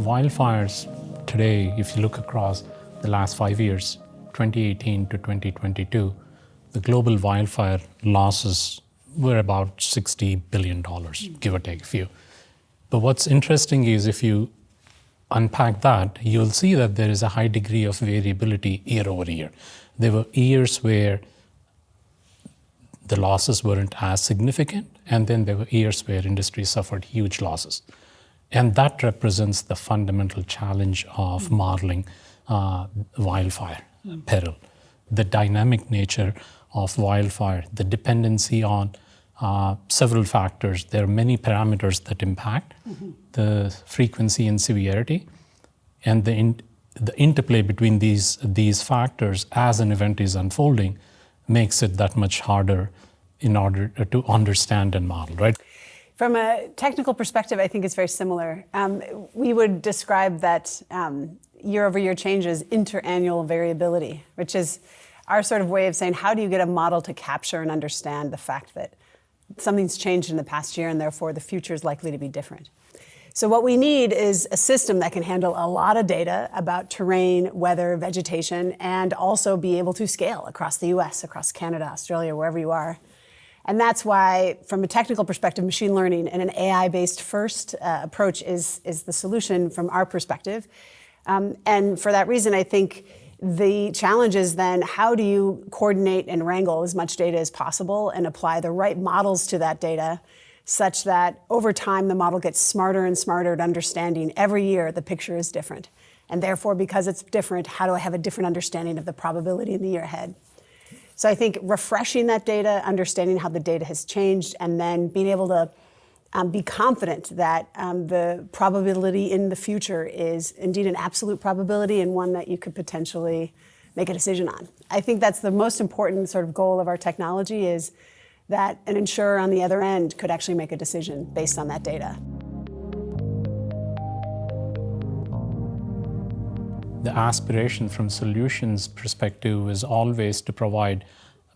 Wildfires today, if you look across the last 5 years, 2018 to 2022, the global wildfire losses were about $60 billion, give or take a few. But what's interesting is if you unpack that, you'll see that there is a high degree of variability year over year. There were years where the losses weren't as significant, and then there were years where industry suffered huge losses. And that represents the fundamental challenge of modeling wildfire peril. The dynamic nature of wildfire, the dependency on several factors. There are many parameters that impact the frequency and severity, and the interplay between these factors as an event is unfolding makes it that much harder in order to understand and model, right? From a technical perspective, I think it's very similar. We would describe that year-over-year change as interannual variability, which is our sort of way of saying, how do you get a model to capture and understand the fact that something's changed in the past year and therefore the future is likely to be different? So what we need is a system that can handle a lot of data about terrain, weather, vegetation, and also be able to scale across the US, across Canada, Australia, wherever you are. And that's why, from a technical perspective, machine learning and an AI-based first approach is the solution from our perspective. And for that reason, I think the challenge is then how do you coordinate and wrangle as much data as possible and apply the right models to that data such that over time the model gets smarter and smarter at understanding every year the picture is different. And therefore, because it's different, how do I have a different understanding of the probability in the year ahead? So I think refreshing that data, understanding how the data has changed, and then being able to be confident that the probability in the future is indeed an absolute probability and one that you could potentially make a decision on. I think that's the most important sort of goal of our technology, is that an insurer on the other end could actually make a decision based on that data. The aspiration from solutions perspective is always to provide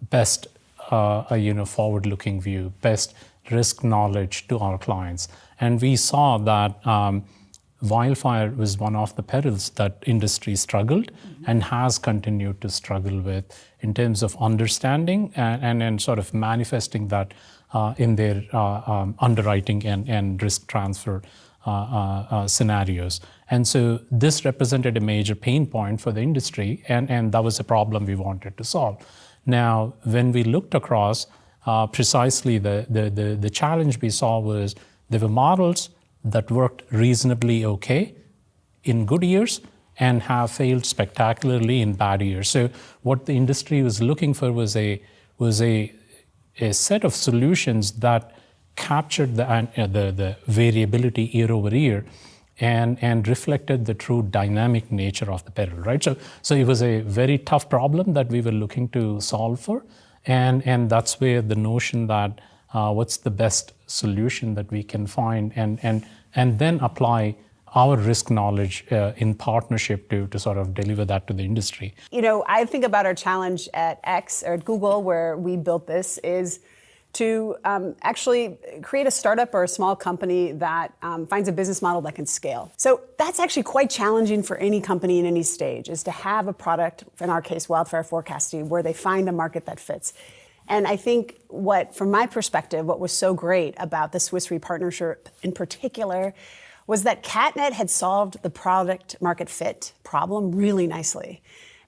best forward-looking view, best risk knowledge to our clients. And we saw that wildfire was one of the perils that industry struggled and has continued to struggle with in terms of understanding and sort of manifesting that in their underwriting and risk transfer scenarios. And so this represented a major pain point for the industry, and that was a problem we wanted to solve. Now, when we looked across, precisely the challenge we saw was there were models that worked reasonably okay in good years and have failed spectacularly in bad years. So what the industry was looking for was a set of solutions that captured the variability year over year and reflected the true dynamic nature of the peril, right? So it was a very tough problem that we were looking to solve for, and that's where the notion that what's the best solution that we can find and then apply our risk knowledge in partnership to sort of deliver that to the industry. You know, I think about our challenge at X or at Google, where we built this, is to actually create a startup or a small company that finds a business model that can scale. So that's actually quite challenging for any company in any stage, is to have a product, in our case, wildfire forecasting, where they find a market that fits. And I think from my perspective, what was so great about the Swiss Re partnership in particular was that CatNet had solved the product market fit problem really nicely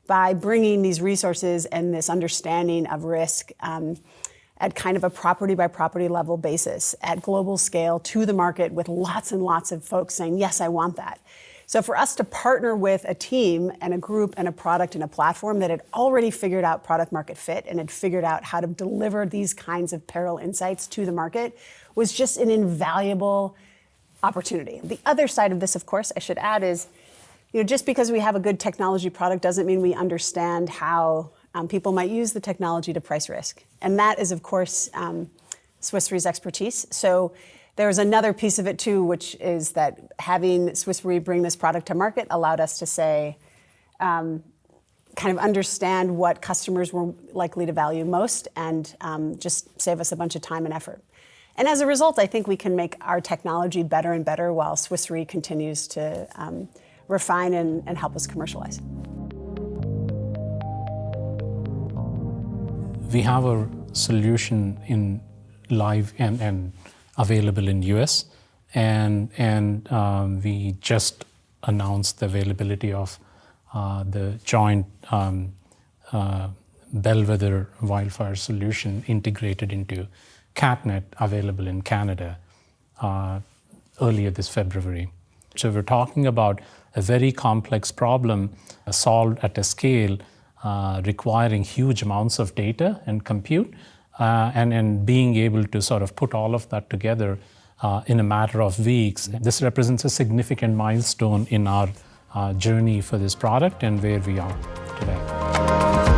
by bringing these resources and this understanding of risk at kind of a property by property level basis at global scale to the market, with lots and lots of folks saying, yes, I want that. So for us to partner with a team and a group and a product and a platform that had already figured out product market fit and had figured out how to deliver these kinds of peril insights to the market was just an invaluable opportunity. The other side of this, of course, I should add is, just because we have a good technology product doesn't mean we understand how people might use the technology to price risk. And that is, of course, Swiss Re's expertise. So there's another piece of it too, which is that having Swiss Re bring this product to market allowed us to say, kind of understand what customers were likely to value most and just save us a bunch of time and effort. And as a result, I think we can make our technology better and better while Swiss Re continues to refine and help us commercialize. We have a solution in live and available in US, and we just announced the availability of the joint Bellwether wildfire solution integrated into CatNet, available in Canada earlier this February. So we're talking about a very complex problem solved at a scale requiring huge amounts of data and compute, and being able to sort of put all of that together in a matter of weeks. This represents a significant milestone in our journey for this product and where we are today.